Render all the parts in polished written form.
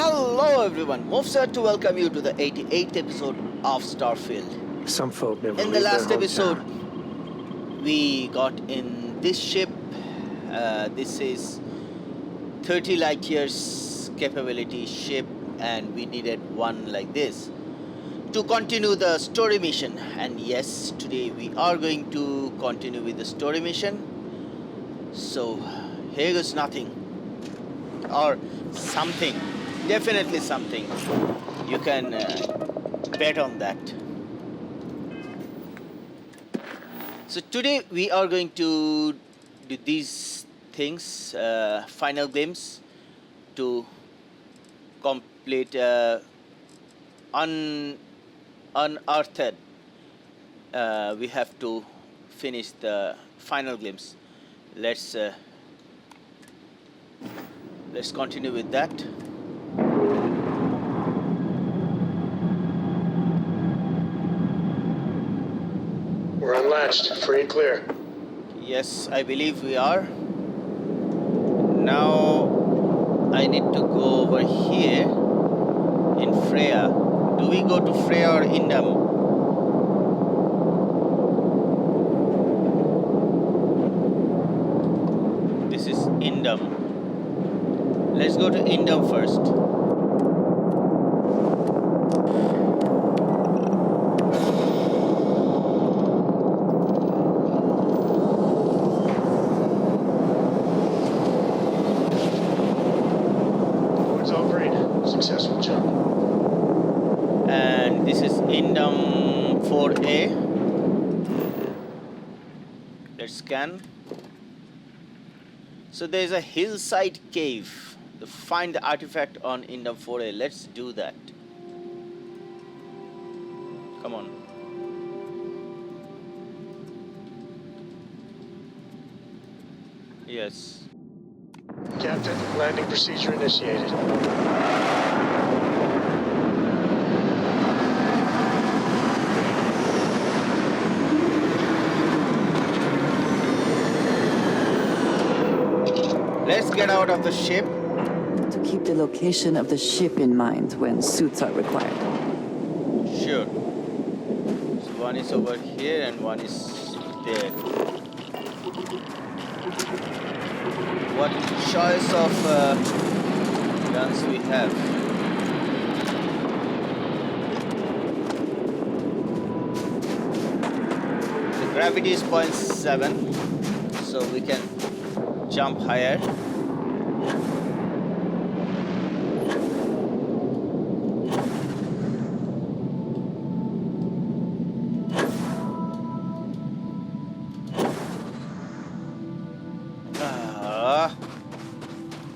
Hello everyone, MUFS here to welcome you to the 88th episode of Starfield. Some folk never In the leave last their episode, hometown. we got in this ship. This is 30 light years capability ship, and we needed one like this to continue the story mission. And yes, today we are going to continue with the story mission. So here goes nothing or something. Definitely something. You can bet on that. So today we are going to do these things, final glimpse to complete unearthed. We have to finish the final glimpse. Let's continue with that. We're unlatched, free and clear. Yes, I believe we are. Now I need to go over here in Freya. Do we go to Freya or Indum? This is Indum. Let's go to Indum first. Successful jump. And this is Indum 4A. Let's scan. So there is a hillside cave. To find the artifact on Indum 4A. Let's do that. Come on. Yes. Captain, landing procedure initiated. Let's get out of the ship. To keep the location of the ship in mind when suits are required. Sure. So one is over here and one is there. What choice of guns we have? The gravity is 0.7, so we can jump higher.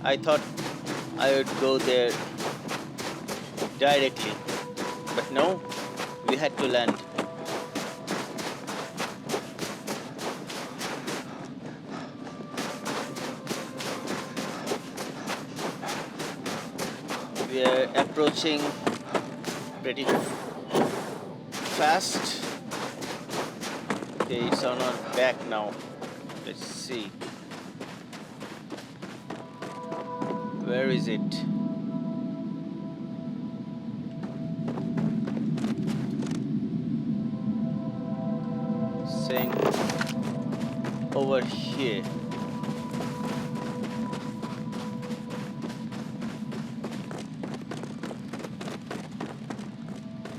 I thought I would go there directly, but no, we had to land. We are approaching pretty fast. Okay, it's on our back now. Let's see. Where is it? Saying over here.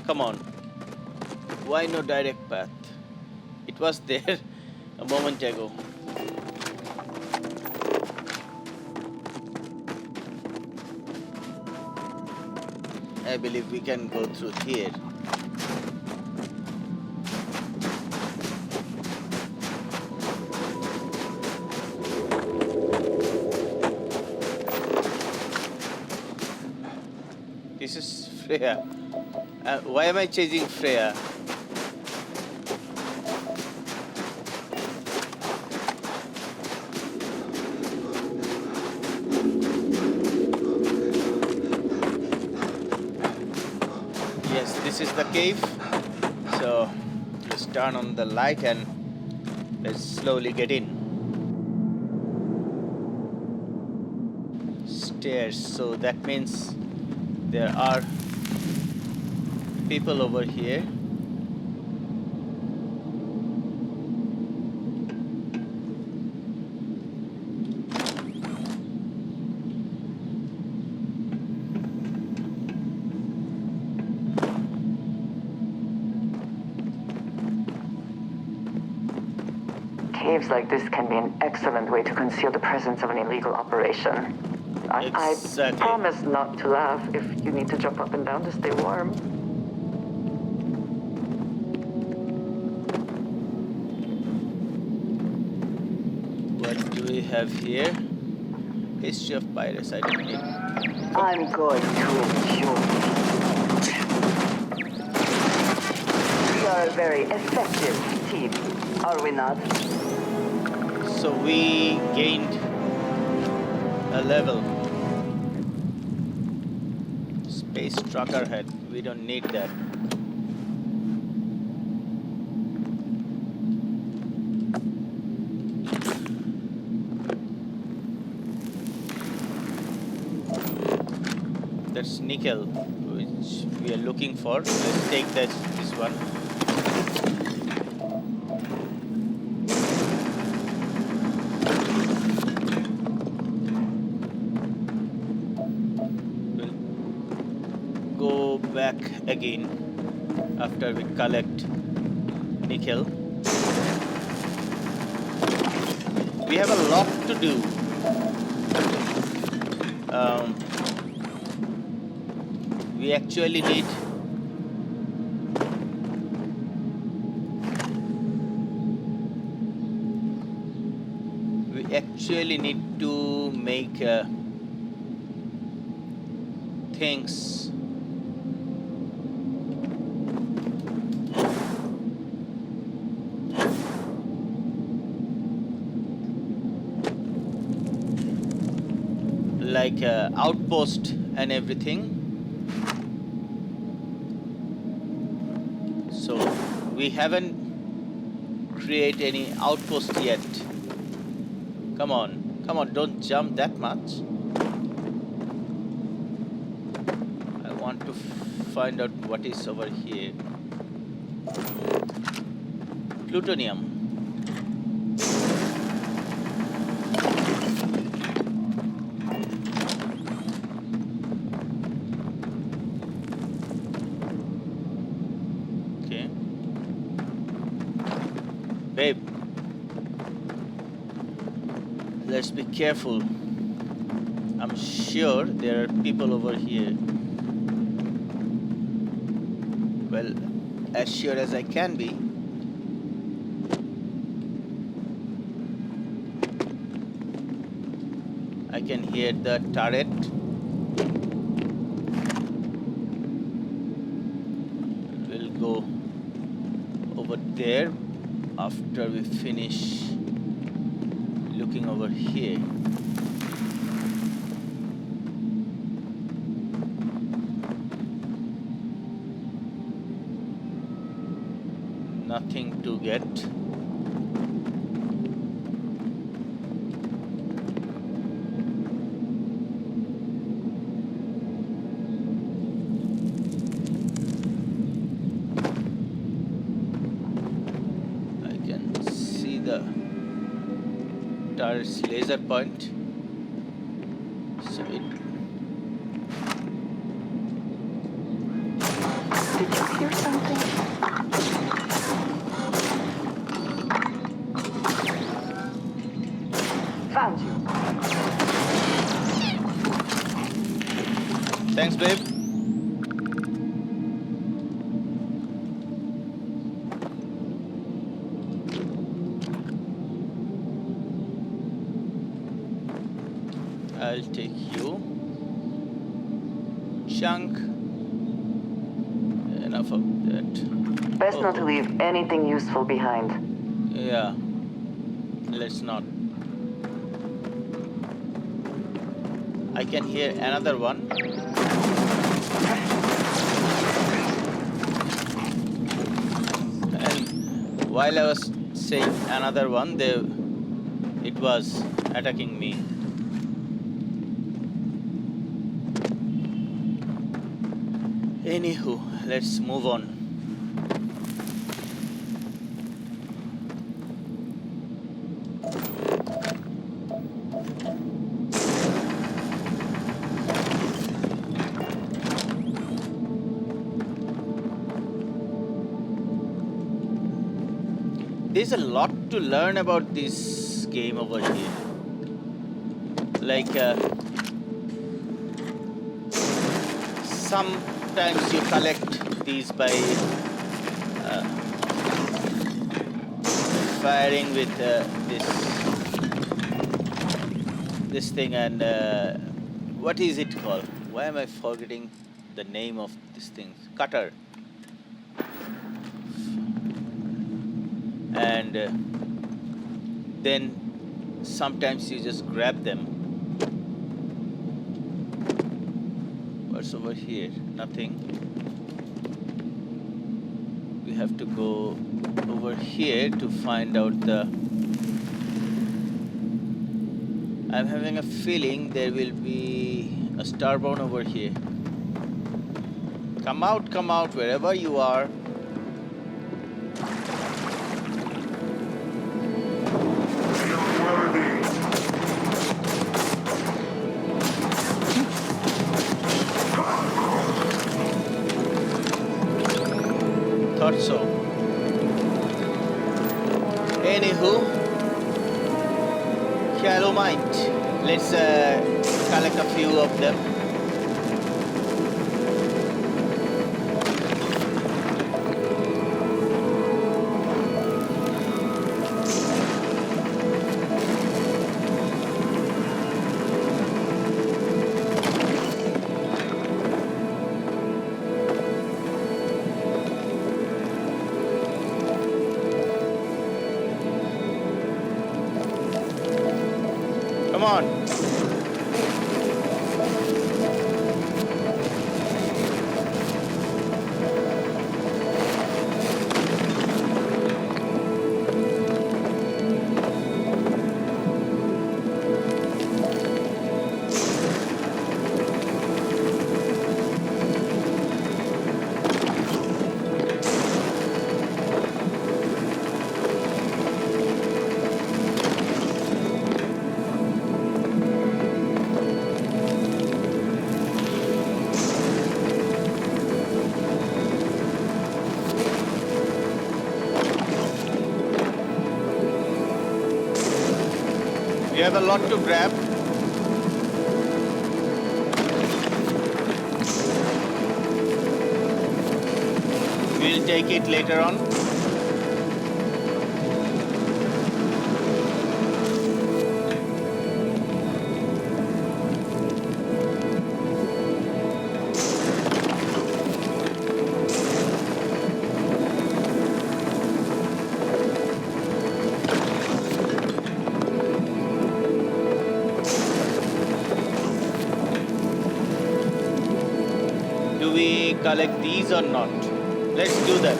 Come on. Why no direct path? It was there a moment ago. I believe we can go through here. This is Freya. Why am I chasing Freya? Yes, this is the cave. So let's turn on the light and let's slowly get in. Stairs, so that means There are people over here. Caves like this can be an excellent way to conceal the presence of an illegal operation. Exactly. I promise not to laugh if you need to jump up and down to stay warm. What do we have here? History of pirates. I don't need. I'm going to enjoy it. We are a very effective team, are we not? So we gained a level. Space trucker head. We don't need that. That's nickel, which we are looking for. Let's take this one. We'll go back again after we collect nickel. We have a lot to do. We actually need to make things like outpost and everything. So we haven't created any outpost yet. Come on, don't jump that much. I want to find out what is over here. Plutonium. Babe, let's be careful. I'm sure there are people over here. Well, as sure as I can be. I can hear the turret. We'll go over there after we finish looking over here. Nothing to get. Turret's laser point. So it. Did you hear something? Found you. Thanks, babe. I'll take you. Chunk. Enough of that. Best not to leave anything useful behind. Yeah. Let's not. I can hear another one. And while I was saying another one, it was attacking me. Anywho, let's move on. There's a lot to learn about this game over here. Like, sometimes you collect these by firing with this thing, and what is it called? Why am I forgetting the name of this thing? Cutter. And then sometimes you just grab them. What's over here? Nothing. We have to go over here to find out the... I'm having a feeling there will be a starbound over here. Come out, wherever you are. Thought so. Anywho, shallow mind. Let's collect a few of them. Come on. We have a lot to grab. We'll take it later on. Do we collect these or not? Let's do that.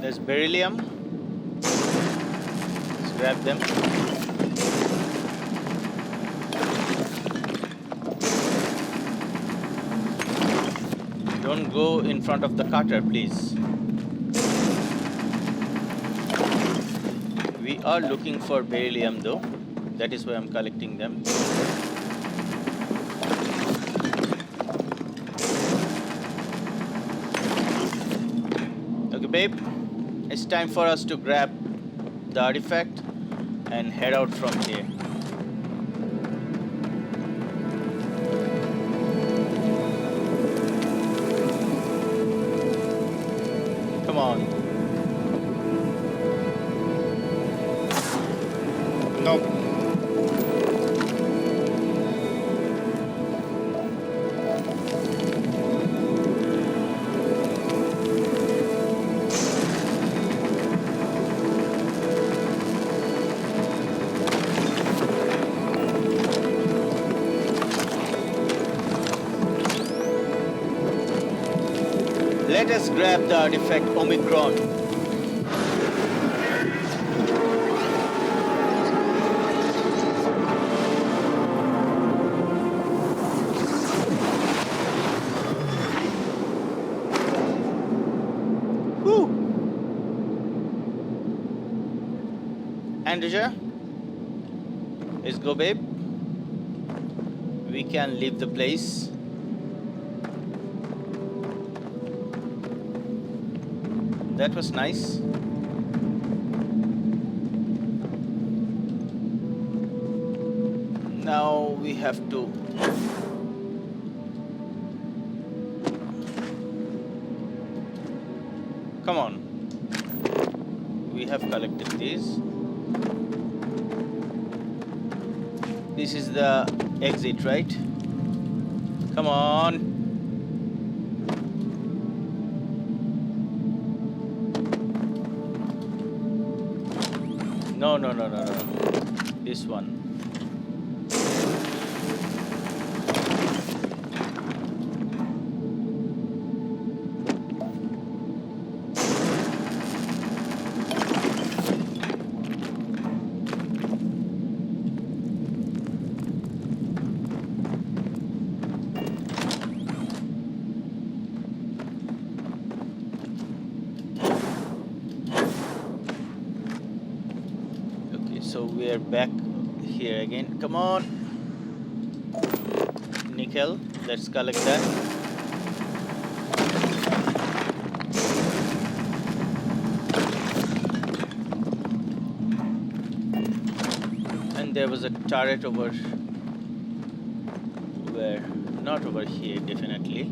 There's beryllium. Let's grab them. Don't go in front of the cutter, please. We are looking for beryllium though. That is why I'm collecting them. Okay, babe. It's time for us to grab the artifact and head out from here. Come on. Nope. Let us grab the artifact Omicron. Whew. Andrea, let's go, babe. We can leave the place. That was nice. Now we have to come on. We have collected these. This is the exit, right? Come on. No. This one. So we are back here again. Come on. Nickel. Let's collect that. And there was a turret over where? Not over here, definitely.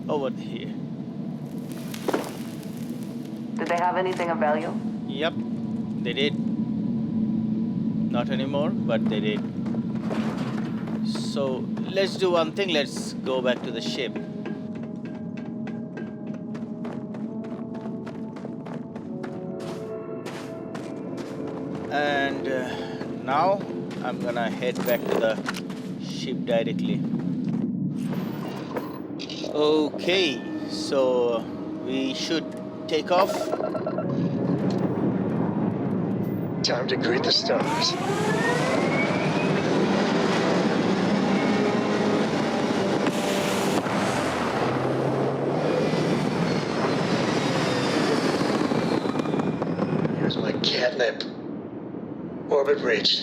Over here. Did they have anything of value? Yep, they did. Not anymore, but they did. So let's do one thing. Let's go back to the ship. And now I'm gonna head back to the ship directly. Okay, so we should take off. Time to greet the stars. Here's my catnip. Orbit reached.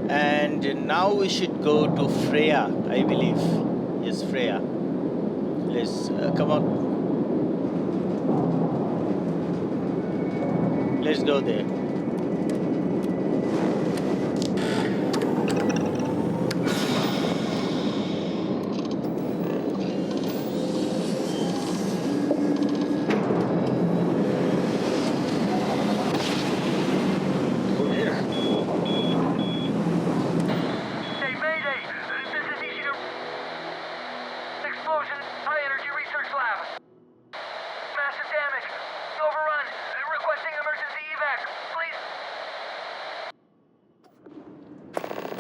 And now we should go to Freya, I believe. Yes, Freya. Let's come on. Let's go there.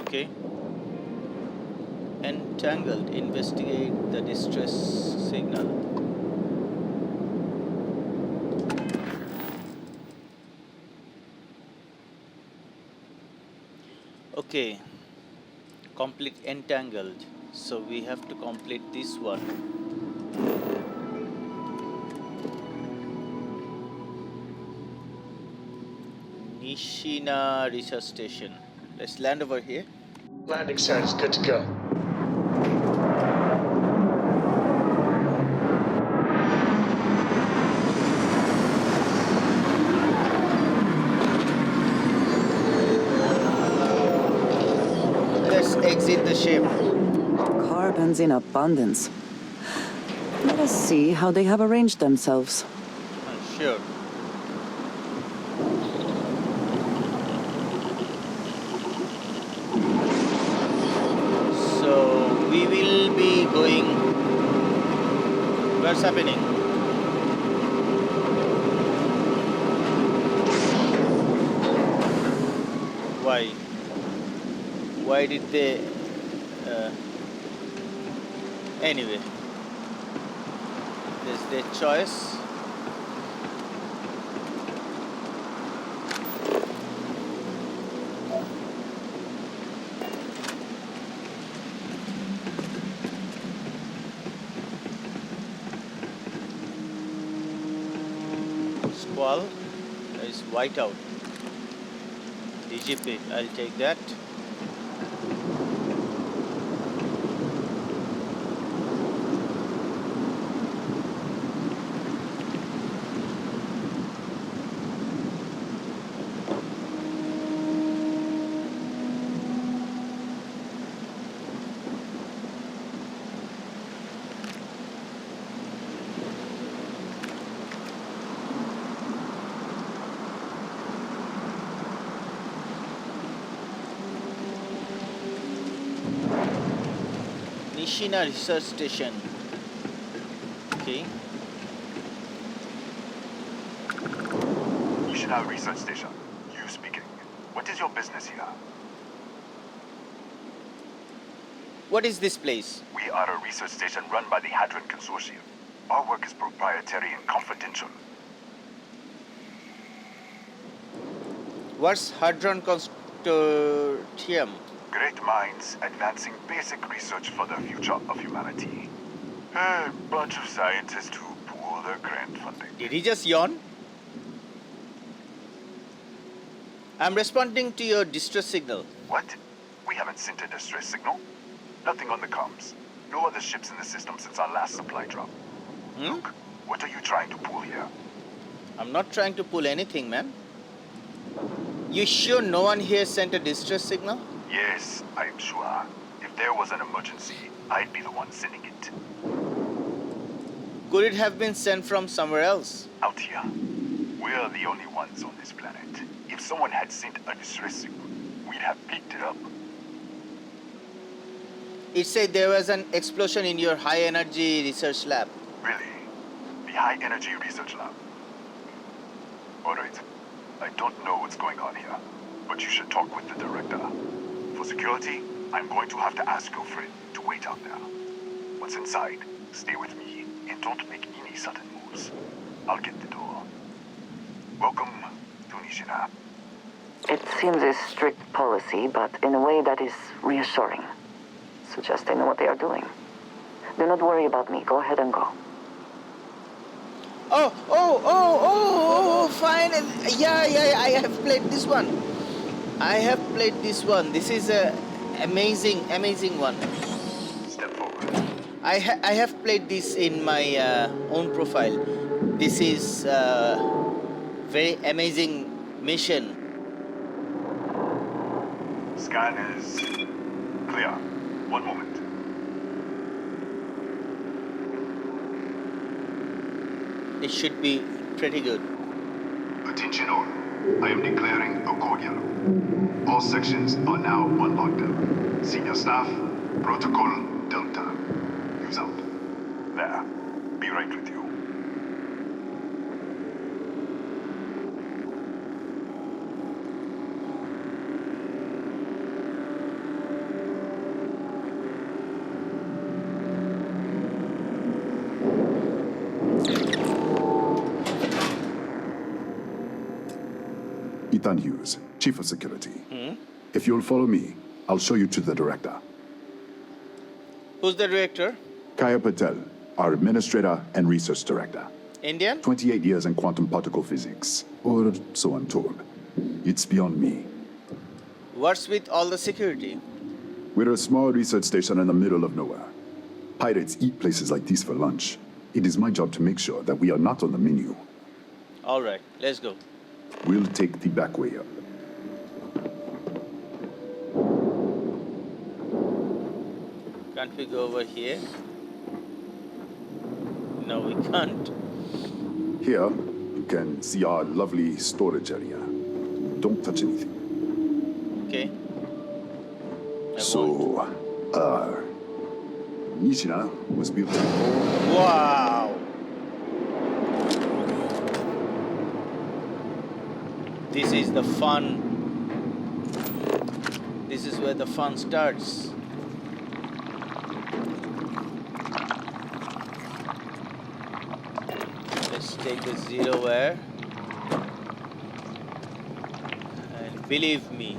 Okay. Entangled. Investigate the distress signal. Okay. Complete entangled. So we have to complete this one. Nishina Research Station. Let's land over here. Landing site is good to go. Let's exit the ship. Carbons in abundance. Let us see how they have arranged themselves. Sure. So we will be going. What's happening? Why? Why did they? Anyway. Is their choice. Squall. There is whiteout. DGP. I'll take that. Nishina Research Station. Okay. Nishina Research Station. You speaking. What is your business here? What is this place? We are a research station run by the Hadron Consortium. Our work is proprietary and confidential. What's Hadron Consortium? Great minds advancing basic research for the future of humanity. A bunch of scientists who pool their grant funding. Did he just yawn? I'm responding to your distress signal. What? We haven't sent a distress signal? Nothing on the comms. No other ships in the system since our last supply drop. Look, what are you trying to pull here? I'm not trying to pull anything, man. You sure no one here sent a distress signal? Yes, I am sure. If there was an emergency, I'd be the one sending it. Could it have been sent from somewhere else? Out here, we're the only ones on this planet. If someone had sent a distress signal, we'd have picked it up. It said there was an explosion in your high energy research lab. Really? The High Energy Research Lab? Alright. I don't know what's going on here, but you should talk with the director. For security, I'm going to have to ask your friend to wait out there. Once inside, stay with me and don't make any sudden moves. I'll get the door. Welcome to Nishina. It seems a strict policy, but in a way that is reassuring. Suggests they know what they are doing. Do not worry about me. Go ahead and go. Oh, fine. Yeah, I have played this one. This is a amazing one. Step forward. I have played this in my own profile. This is very amazing mission. Scan is clear. One moment. It should be pretty good. Attention all. I am declaring a code yellow. All sections are now unlocked up. Senior staff, protocol Delta. Use out. There. Be right with you. Ethan Hughes, Chief of Security. If you'll follow me, I'll show you to the director. Who's the director? Kaya Patel, our Administrator and Research Director. Indian? 28 years in quantum particle physics, or so I'm told. It's beyond me. What's with all the security? We're a small research station in the middle of nowhere. Pirates eat places like these for lunch. It is my job to make sure that we are not on the menu. All right, let's go. We'll take the back way up. Can't we go over here? No, we can't. Here, you can see our lovely storage area. Don't touch anything. Okay. I won't. So, Nishina was built. Wow! This is the fun. This is where the fun starts. take the zero wire. And believe me,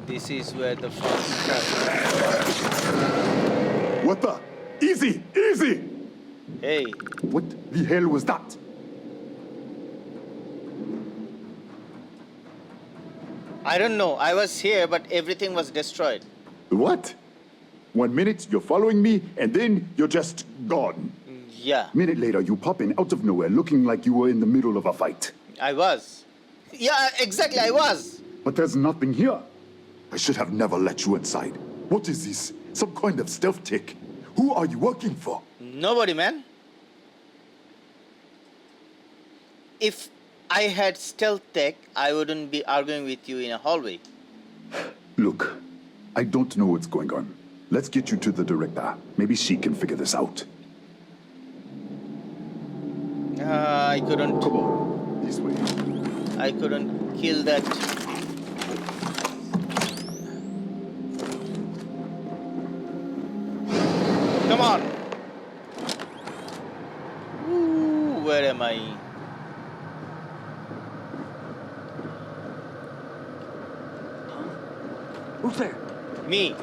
this is where the fun starts. What the? Easy! Easy! Hey, What the hell was that? I don't know. I was here, but everything was destroyed. What? 1 minute, you're following me, and then you're just gone. Yeah, Minute later, you pop in out of nowhere looking like you were in the middle of a fight. I was. Yeah, exactly, I was. But there's nothing here. I should have never let you inside. What is this? Some kind of stealth tick? Who are you working for? Nobody, man. If I had stealth tech, I wouldn't be arguing with you in a hallway. Look, I don't know what's going on. Let's get you to the director. Maybe she can figure this out. I couldn't. Come on, this way. I couldn't kill that. Come on. Ooh, where am I? Who's there? Me.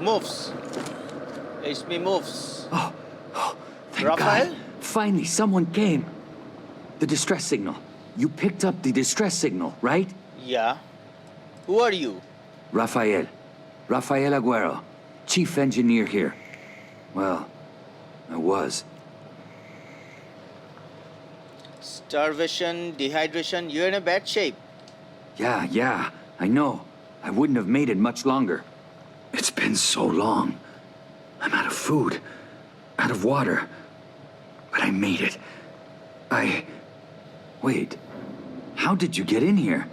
MUFS. It's me, MUFS. Thank Raphael? God. Finally, someone came. The distress signal. You picked up the distress signal, right? Yeah. Who are you? Raphael. Raphael Aguero. Chief engineer here. Well, I was. Starvation, dehydration, you're in a bad shape. Yeah, I know. I wouldn't have made it much longer. It's been so long. I'm out of food, out of water. But I made it. Wait. How did you get in here?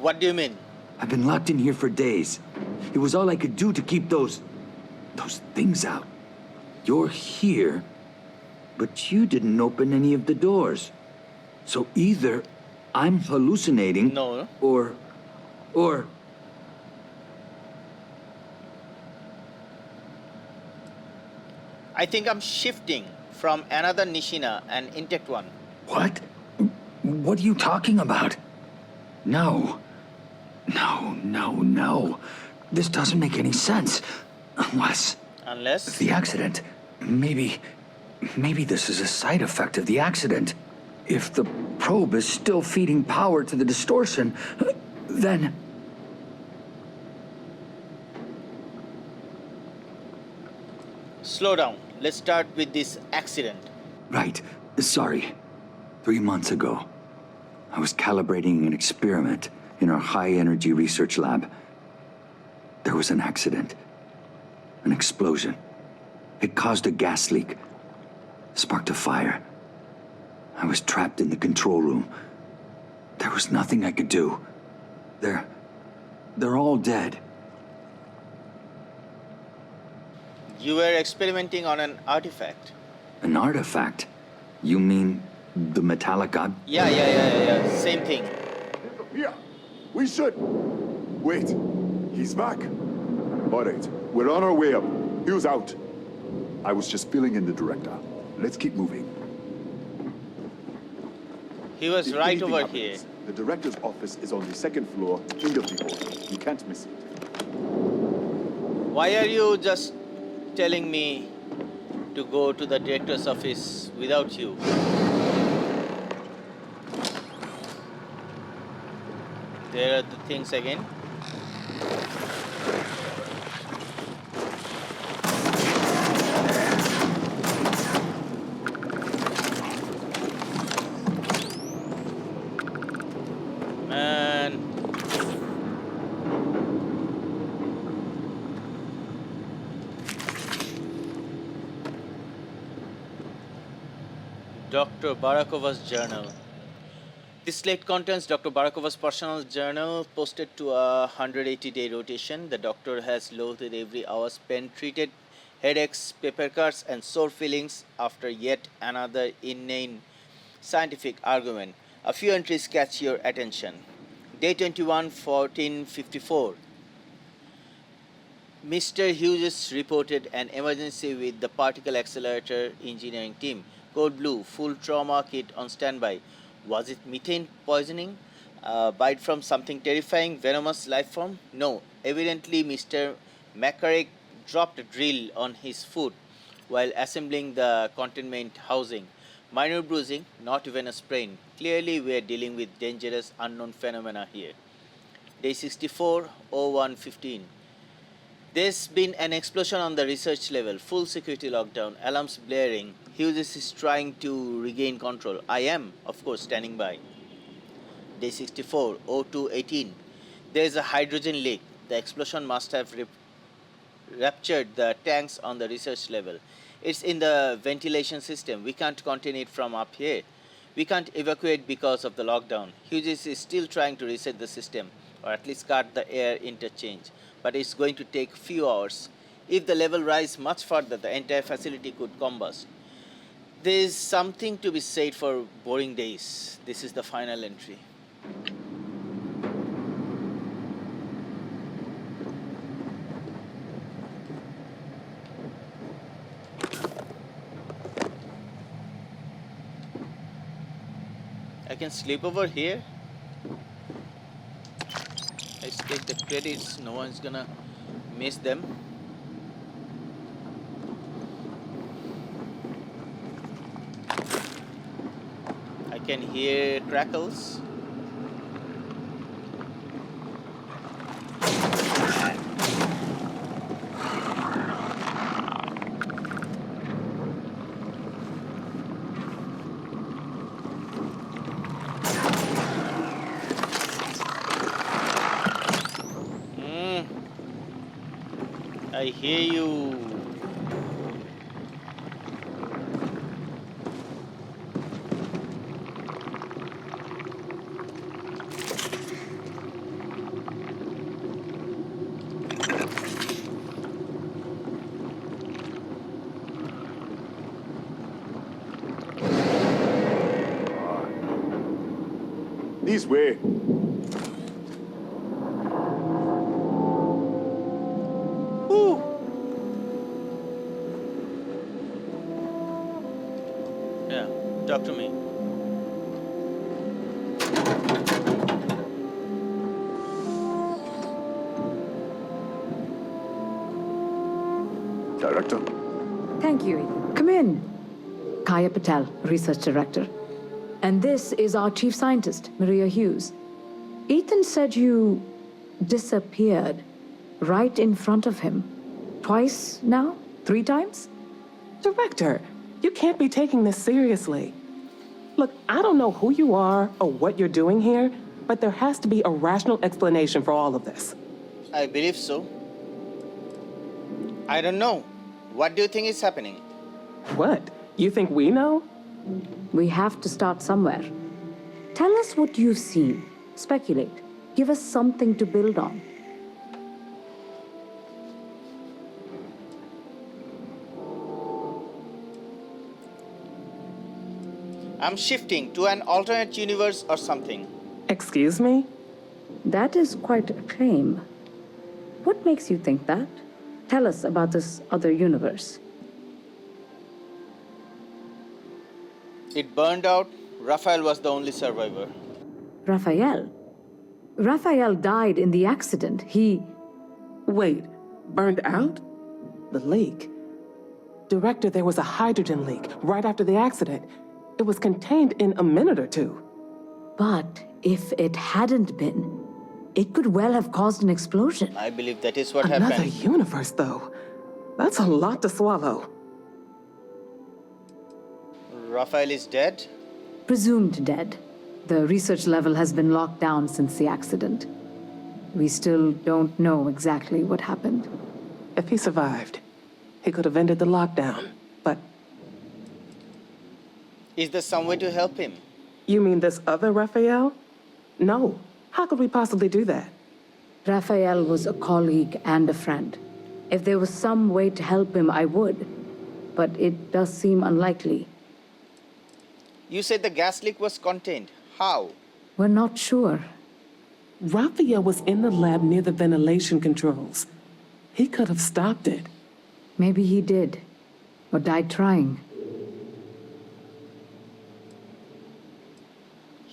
What do you mean? I've been locked in here for days. It was all I could do to keep those things out. You're here, but you didn't open any of the doors. So either I'm hallucinating, No. or... I think I'm shifting from another Nishina, an intact one. What? What are you talking about? No. This doesn't make any sense. Unless the accident. Maybe this is a side effect of the accident. If the probe is still feeding power to the distortion, then... Slow down. Let's start with this accident. Right. Sorry. 3 months ago, I was calibrating an experiment in our high-energy research lab. There was an accident. An explosion. It caused a gas leak. Sparked a fire. I was trapped in the control room. There was nothing I could do. They're all dead. You were experimenting on an artifact. An artifact? You mean the metallic god? Yeah. Same thing. Here, we should. Wait, he's back. All right, we're on our way up. Who's out? I was just filling in the director. Let's keep moving. He was If right anything over happens, here. The director's office is on the second floor, end of the hall. You can't miss it. Why are you just telling me to go to the director's office without you? There are the things again. Man. Dr. Barakova's journal. This slate contains Dr. Barakova's personal journal posted to a 180-day rotation. The doctor has loathed every hour spent, treated headaches, paper cuts, and sore feelings after yet another inane scientific argument. A few entries catch your attention. Day 21, 1454. Mr. Hughes reported an emergency with the particle accelerator engineering team. Code Blue, full trauma kit on standby. Was it methane poisoning? Bite from something terrifying, venomous life form? No. Evidently, Mr. McCarrick dropped a drill on his foot while assembling the containment housing. Minor bruising, not even a sprain. Clearly, we are dealing with dangerous unknown phenomena here. Day 64, 01:15. There's been an explosion on the research level, full security lockdown, alarms blaring. Hughes is trying to regain control. I am, of course, standing by. Day 64, 02:18. There is a hydrogen leak. The explosion must have ruptured the tanks on the research level. It's in the ventilation system. We can't contain it from up here. We can't evacuate because of the lockdown. Hughes is still trying to reset the system, or at least cut the air interchange. But it's going to take few hours. If the level rises much further, the entire facility could combust. There is something to be said for boring days. This is the final entry. I can sleep over here. Let's take the credits. No one's gonna miss them. I can hear crackles. I hear you. This way. Woo! Yeah, talk to me. Director. Thank you, Ethan. Come in. Kaya Patel, Research Director. And this is our Chief Scientist, Maria Hughes. Ethan said you disappeared right in front of him. Twice now? 3 times? Director, you can't be taking this seriously. Look, I don't know who you are or what you're doing here, but there has to be a rational explanation for all of this. I believe so. I don't know. What do you think is happening? What? You think we know? We have to start somewhere. Tell us what you've seen. Speculate. Give us something to build on. I'm shifting to an alternate universe or something. Excuse me? That is quite a claim. What makes you think that? Tell us about this other universe. It burned out. Raphael was the only survivor. Raphael? Raphael died in the accident. He... Wait, burned out? The leak. Director, there was a hydrogen leak right after the accident. It was contained in a minute or two. But if it hadn't been, it could well have caused an explosion. I believe that is what Another happened. universe, though. That's a lot to swallow. Raphael is dead? Presumed dead. The research level has been locked down since the accident. We still don't know exactly what happened. If he survived, he could have ended the lockdown. But Is there some way to help him? you mean this other Raphael? No. How could we possibly do that? Raphael was a colleague and a friend. If there was some way to help him, I would. But it does seem unlikely. You said the gas leak was contained. How? We're not sure. Raphael was in the lab near the ventilation controls. He could have stopped it. Maybe he did. Or died trying.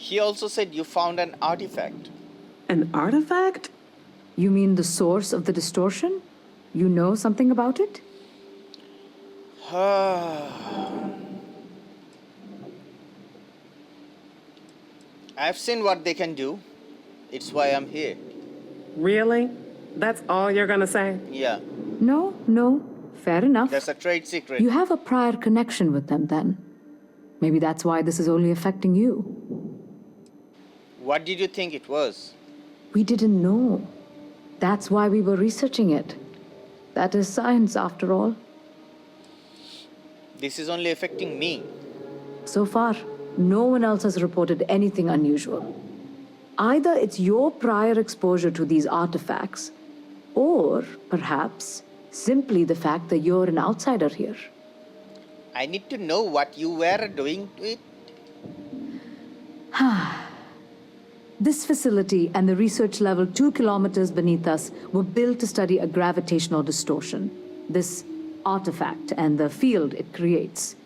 He also said you found an artifact. An artifact? You mean the source of the distortion? You know something about it? I've seen what they can do. It's why I'm here. Really? That's all you're gonna say? Yeah, No. Fair enough. that's a trade secret. You have a prior connection with them then. Maybe that's why this is only affecting you. What did you think it was? We didn't know. That's why we were researching it. That is science, after all. This is only affecting me. So far, no one else has reported anything unusual. Either it's your prior exposure to these artifacts, or perhaps simply the fact that you're an outsider here. I need to know what you were doing to it. This facility and the research level 2 kilometers beneath us were built to study a gravitational distortion, this artifact and the field it creates.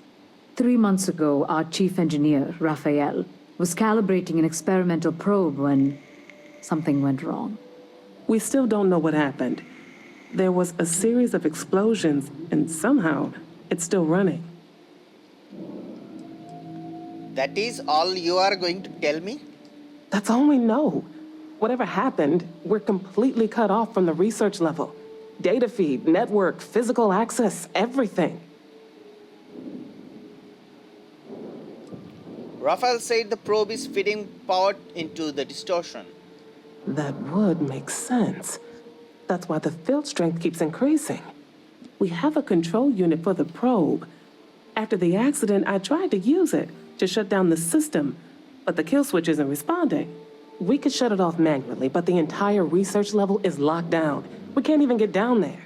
3 months ago, our chief engineer, Raphael, was calibrating an experimental probe when something went wrong. We still don't know what happened. There was a series of explosions, and somehow it's still running. That is all you are going to tell me? That's all we know. Whatever happened, we're completely cut off from the research level. Data feed, network, physical access, everything. Raphael said the probe is feeding power into the distortion. That would make sense. That's why the field strength keeps increasing. We have a control unit for the probe. After the accident, I tried to use it to shut down the system, but the kill switch isn't responding. We could shut it off manually, but the entire research level is locked down. We can't even get down there.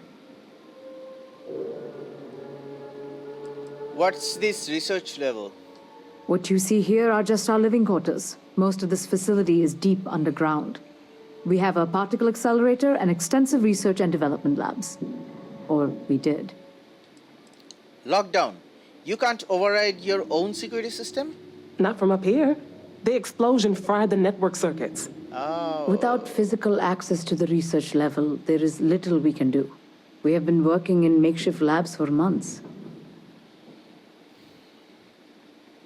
What's this research level? What you see here are just our living quarters. Most of this facility is deep underground. We have a particle accelerator and extensive research and development labs. Or we did. Lockdown. You can't override your own security system? Not from up here. The explosion fried the network circuits. Oh. Without physical access to the research level, there is little we can do. We have been working in makeshift labs for months.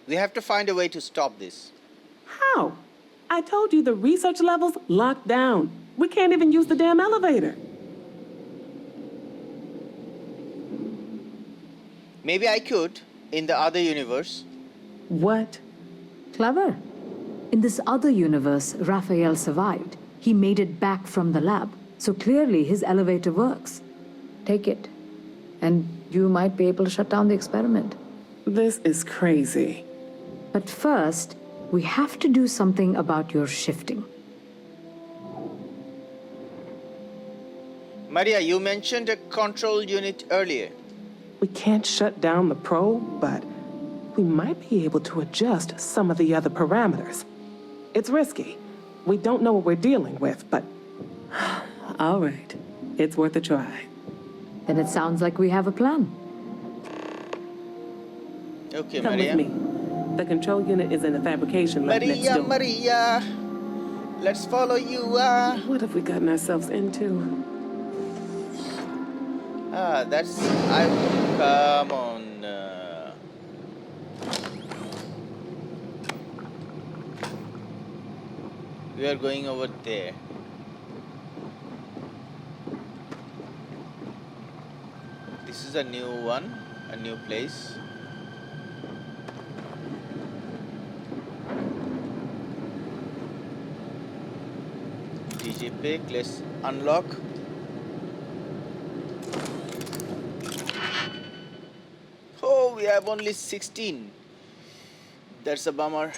We have to find a way to stop this. How? I told you the research level's locked down. We can't even use the damn elevator. Maybe I could, in the other universe. What? Clever. In this other universe, Raphael survived. He made it back from the lab, so clearly his elevator works. Take it, and you might be able to shut down the experiment. This is crazy. But first, we have to do something about your shifting. Maria, you mentioned a control unit earlier. We can't shut down the probe, but we might be able to adjust some of the other parameters. It's risky. We don't know what we're dealing with, but... All right. It's worth a try. Then it sounds like we have a plan. Okay, Come Maria. with me. The control unit is in the fabrication lab next Maria, door. Maria. Let's follow you. What have we gotten ourselves into? That's... Come on. We are going over there. This is a new one, a new place. DJ pick, let's unlock. Oh, we have only 16. That's a bummer.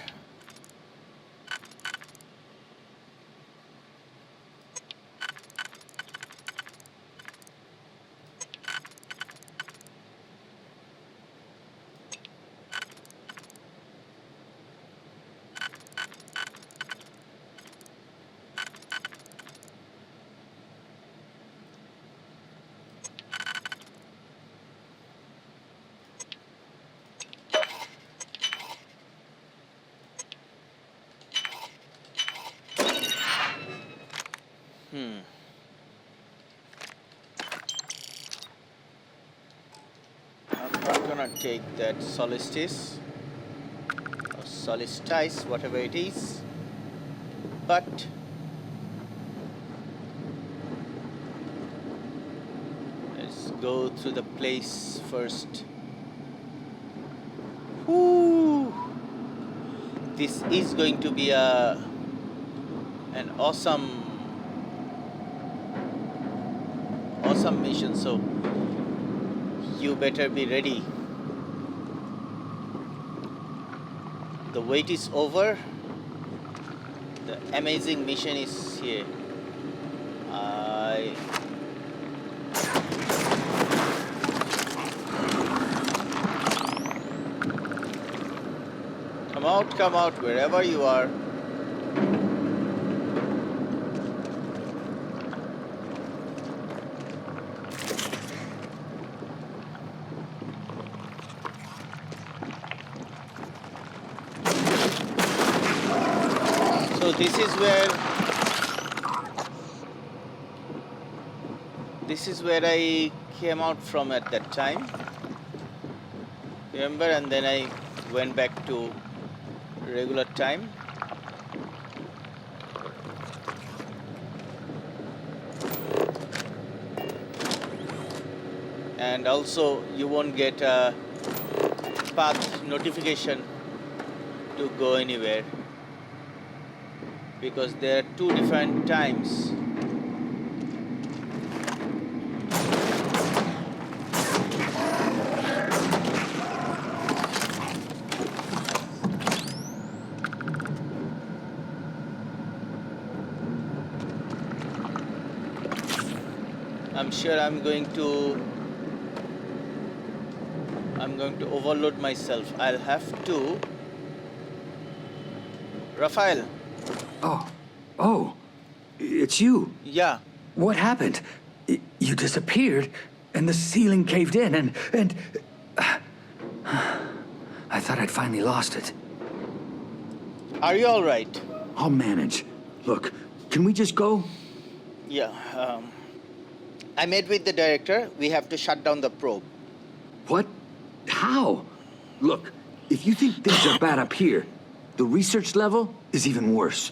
gonna take that solstice or solstice, whatever it is, but let's go through the place first. Woo! This is going to be an awesome mission, so you better be ready. The wait is over. The amazing mission is here. Come out, wherever you are. So this is where I came out from at that time. Remember, and then I went back to regular time. And also you won't get a path notification to go anywhere, because there are two different times. I'm sure I'm going to overload myself. I'll have to. Raphael. Oh, it's you. Yeah. What happened? You disappeared, and the ceiling caved in, and I thought I'd finally lost it. Are you all right? I'll manage. Look, can we just go? Yeah. I met with the director. We have to shut down the probe. What? How? Look, if you think things are bad up here, the research level is even worse.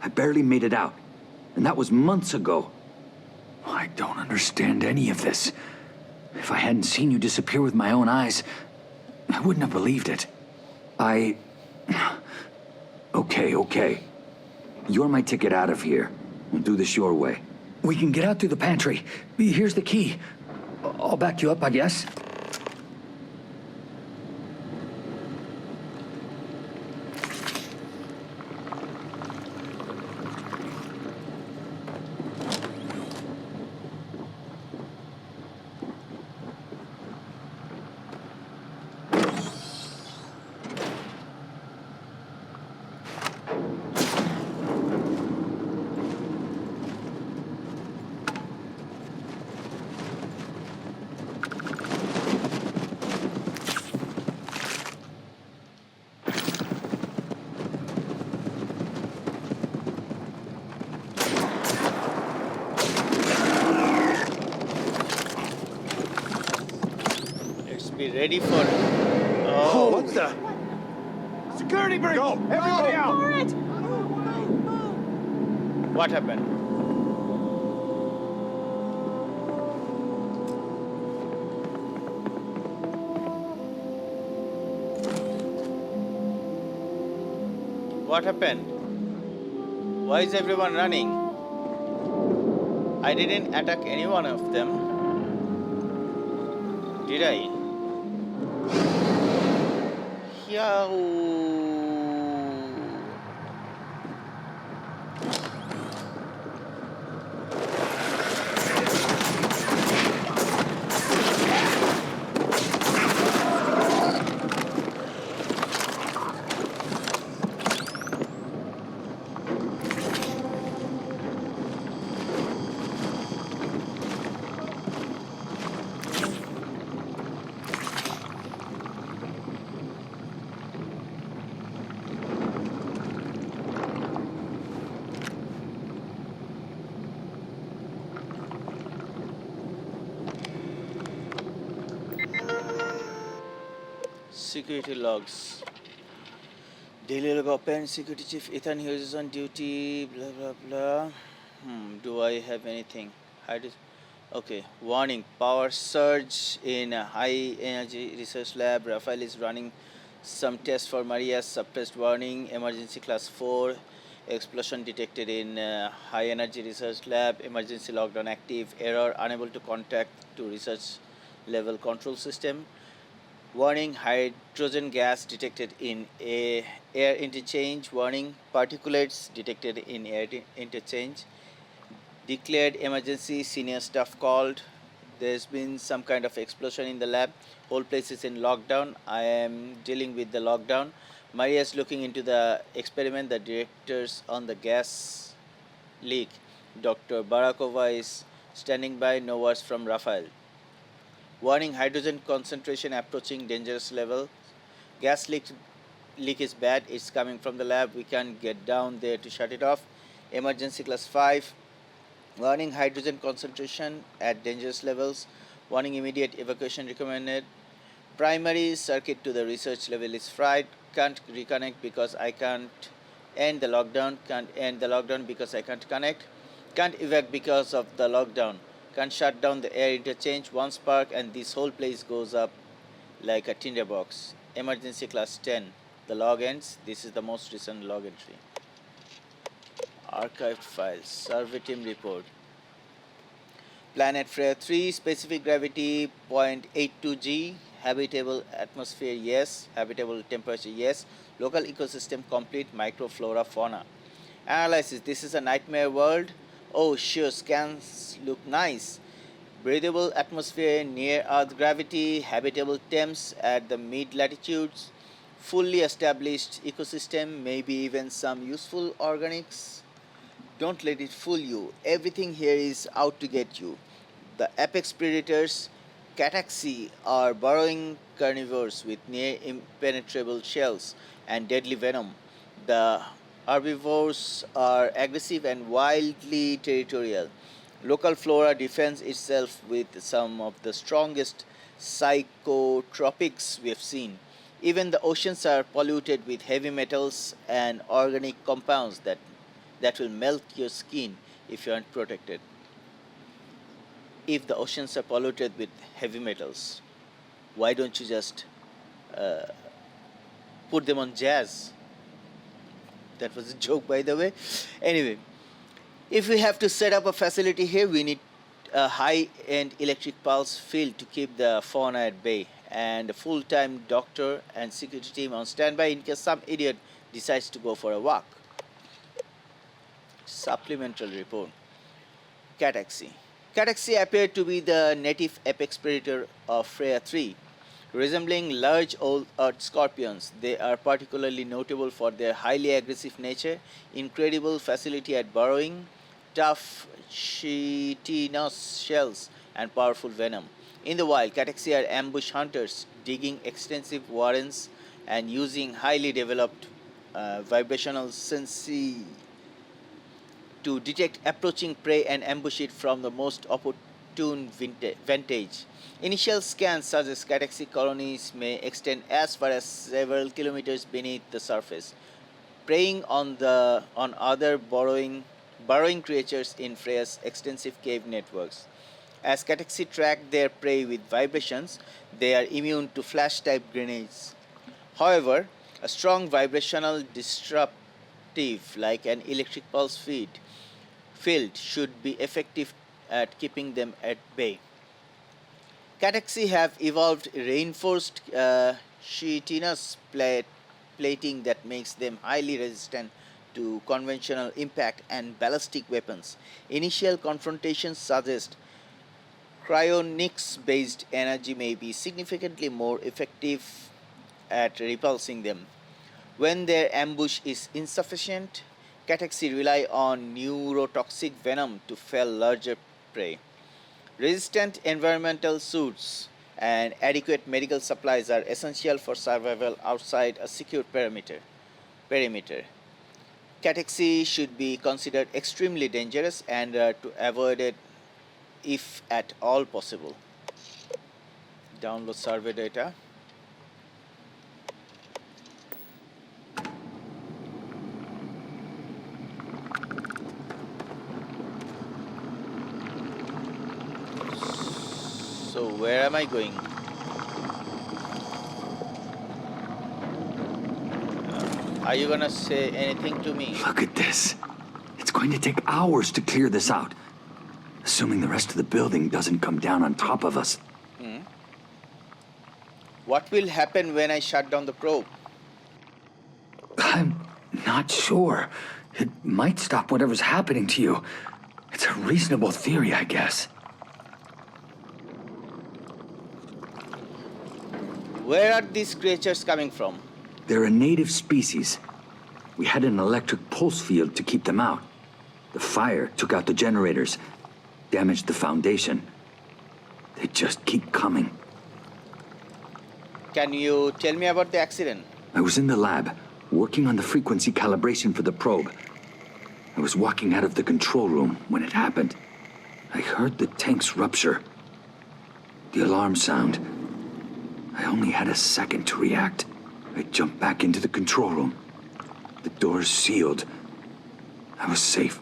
I barely made it out, and that was months ago. I don't understand any of this. If I hadn't seen you disappear with my own eyes, I wouldn't have believed it. Okay. You're my ticket out of here. We'll do this your way. We can get out through the pantry. Here's the key. I'll back you up, I guess. Be ready for. Oh, what the? Security breach! Go! Everybody out! What happened? What happened? Why is everyone running? I didn't attack any one of them. Did I? Yahoo! Security logs. Daily log open. Security chief Ethan Hughes is on duty. Blah blah blah. Do I have anything? Okay. Warning. Power surge in a high energy research lab. Rafael is running some tests for Maria's suppressed warning. Emergency class 4. Explosion detected in high energy research lab. Emergency lockdown active. Error. Unable to contact to research level control system. Warning, hydrogen gas detected in air interchange. Warning, particulates detected in air interchange. Declared emergency, senior staff called. There's been some kind of explosion in the lab. Whole place is in lockdown. I am dealing with the lockdown. Maria is looking into the experiment. The directors on the gas leak. Dr. Barakova is standing by. No words from Rafael. Warning, hydrogen concentration approaching dangerous level. Gas leak is bad. It's coming from the lab. We can't get down there to shut it off. Emergency class 5. Warning, hydrogen concentration at dangerous levels. Warning, immediate evacuation recommended. Primary circuit to the research level is fried. Can't reconnect because I can't end the lockdown. Can't end the lockdown because I can't connect. Can't evac because of the lockdown. Can't shut down the air interchange. One spark and this whole place goes up like a tinderbox. Emergency class 10. The log ends. This is the most recent log entry. Archived files. Survey team report. Planet Freya 3. Specific gravity 0.82 G. Habitable atmosphere yes. Habitable temperature yes. Local ecosystem complete. Microflora fauna. Analysis. This is a nightmare world. Oh sure, scans look nice. Breathable atmosphere near Earth gravity, habitable temps at the mid latitudes, fully established ecosystem, maybe even some useful organics. Don't let it fool you. Everything here is out to get you. The apex predators, cataxi, are burrowing carnivores with near impenetrable shells and deadly venom. The herbivores are aggressive and wildly territorial. Local flora defends itself with some of the strongest psychotropics we have seen. Even the oceans are polluted with heavy metals and organic compounds that will melt your skin if you aren't protected. If the oceans are polluted with heavy metals, why don't you just put them on jazz? That was a joke, by the way. Anyway, if we have to set up a facility here, we need a high-end electric pulse field to keep the fauna at bay, and a full-time doctor and security team on standby in case some idiot decides to go for a walk. Supplemental report. Cataxi. Cataxi appear to be the native apex predator of Freya 3. Resembling large old earth scorpions, they are particularly notable for their highly aggressive nature, incredible facility at burrowing, tough chitinous shells, and powerful venom. In the wild, cataxi are ambush hunters, digging extensive warrens and using highly developed vibrational sensi to detect approaching prey and ambush it from the most opportune vantage. Initial scans suggest cataxi colonies may extend as far as several kilometers beneath the surface, preying on other burrowing creatures in Freya's extensive cave networks. As cataxi track their prey with vibrations, they are immune to flash-type grenades. However, a strong vibrational disruptive like an electric pulse field should be effective at keeping them at bay. Cataxi have evolved reinforced chitinous plating that makes them highly resistant to conventional impact and ballistic weapons. Initial confrontations suggest cryonics-based energy may be significantly more effective at repulsing them. When their ambush is insufficient, cataxi rely on neurotoxic venom to fell larger prey. Resistant environmental suits and adequate medical supplies are essential for survival outside a secure perimeter. Cataxi should be considered extremely dangerous and to avoided if at all possible. Download survey data. where am I going? Are you gonna say anything to me? Look at this. It's going to take hours to clear this out. Assuming the rest of the building doesn't come down on top of us. What will happen when I shut down the probe? I'm not sure. It might stop whatever's happening to you. It's a reasonable theory, I guess. Where are these creatures coming from? They're a native species. We had an electric pulse field to keep them out. The fire took out the generators, damaged the foundation. They just keep coming. Can you tell me about the accident? I was in the lab, working on the frequency calibration for the probe. I was walking out of the control room when it happened. I heard the tanks rupture. The alarm sound. I only had a second to react. I jumped back into the control room. The doors sealed. I was safe.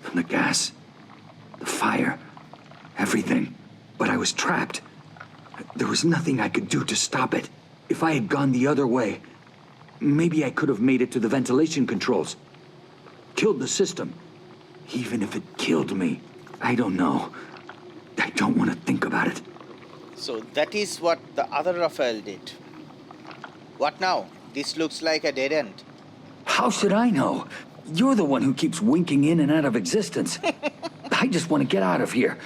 From the gas, the fire, everything. But I was trapped. There was nothing I could do to stop it. If I had gone the other way, maybe I could have made it to the ventilation controls. Killed the system. Even if it killed me, I don't know. I don't want to think about it. So that is what the other Raphael did. What now? This looks like a dead end. How should I know? You're the one who keeps winking in and out of existence. I just want to get out of here.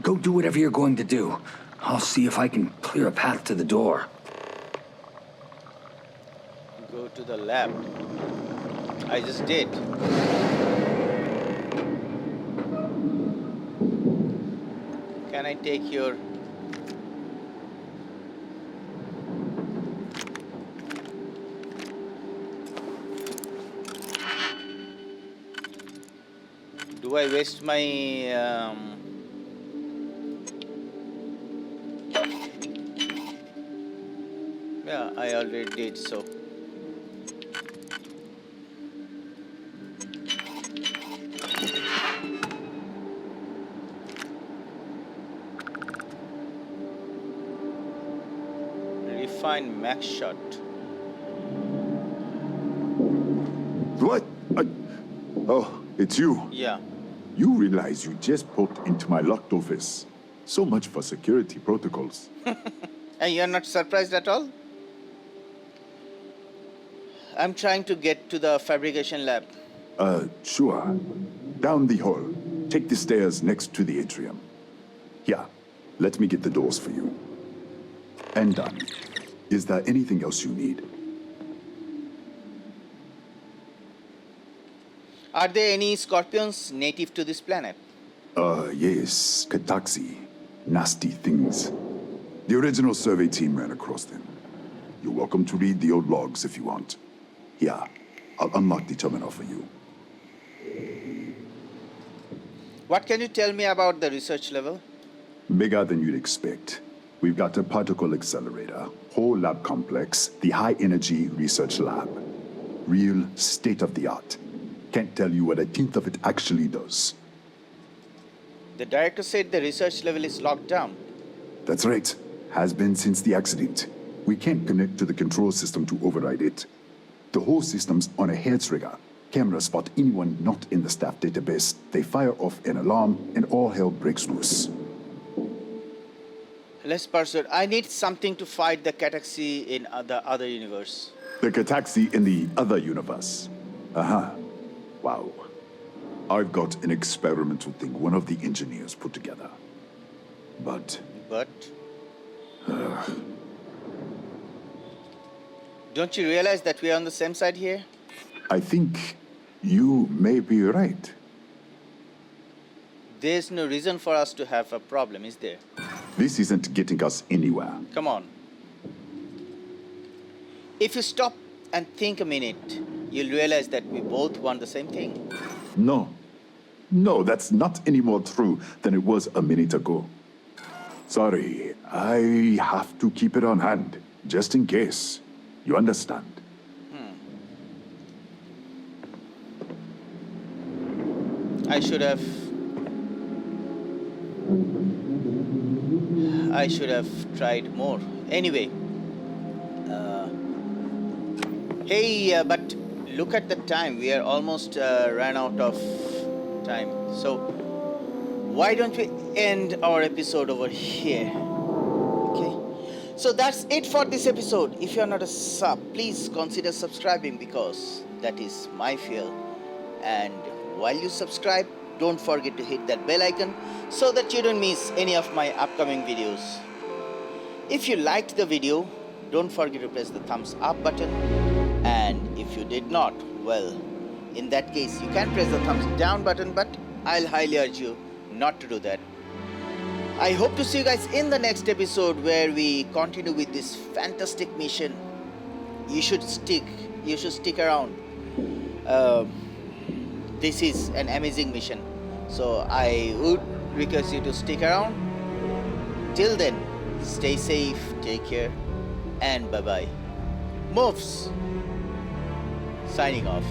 Go do whatever you're going to do. I'll see if I can clear a path to the door. Go to the lab. I just did. Can I take your... Do I waste my... Yeah, I already did so. Refine max shot. What? Oh, it's you. Yeah. You realize you just poked into my locked office. So much for security protocols. And you're not surprised at all? I'm trying to get to the fabrication lab. Sure. Down the hall. Take the stairs next to the atrium. Here, let me get the doors for you. And done. Is there anything else you need? Are there any scorpions native to this planet? Yes. Kataxi. Nasty things. The original survey team ran across them. You're welcome to read the old logs if you want. Here, I'll unlock the terminal for you. What can you tell me about the research level? Bigger than you'd expect. We've got a particle accelerator, whole lab complex, the high-energy research lab. Real state-of-the-art. Can't tell you what a tenth of it actually does. The director said the research level is locked down. That's right. Has been since the accident. We can't connect to the control system to override it. The whole system's on a hair trigger. Cameras spot anyone not in the staff database. They fire off an alarm and all hell breaks loose. Let's pursue it. I need something to fight the Kataxi in the other universe. The Kataxi in the other universe. Uh-huh. Wow. I've got an experimental thing one of the engineers put together. But... Don't you realize that we are on the same side here? I think you may be right. There's no reason for us to have a problem, is there? This isn't getting us anywhere. Come on. If you stop and think a minute, you'll realize that we both want the same thing. No. No, that's not any more true than it was a minute ago. Sorry, I have to keep it on hand, just in case. You understand? I should have... I should have tried more. Anyway, hey, but look at the time. We are almost ran out of time. So why don't we end our episode over here? Okay. So that's it for this episode. If you are not a sub, please consider subscribing because that is my feel. And while you subscribe, don't forget to hit that bell icon so that you don't miss any of my upcoming videos. If you liked the video, don't forget to press the thumbs up button. And if you did not, well, in that case, you can press the thumbs down button, but I'll highly urge you not to do that. I hope to see you guys in the next episode where we continue with this fantastic mission. You should stick around. This is an amazing mission. So I would request you to stick around. Till then, stay safe, take care, and bye-bye. MUFS signing off.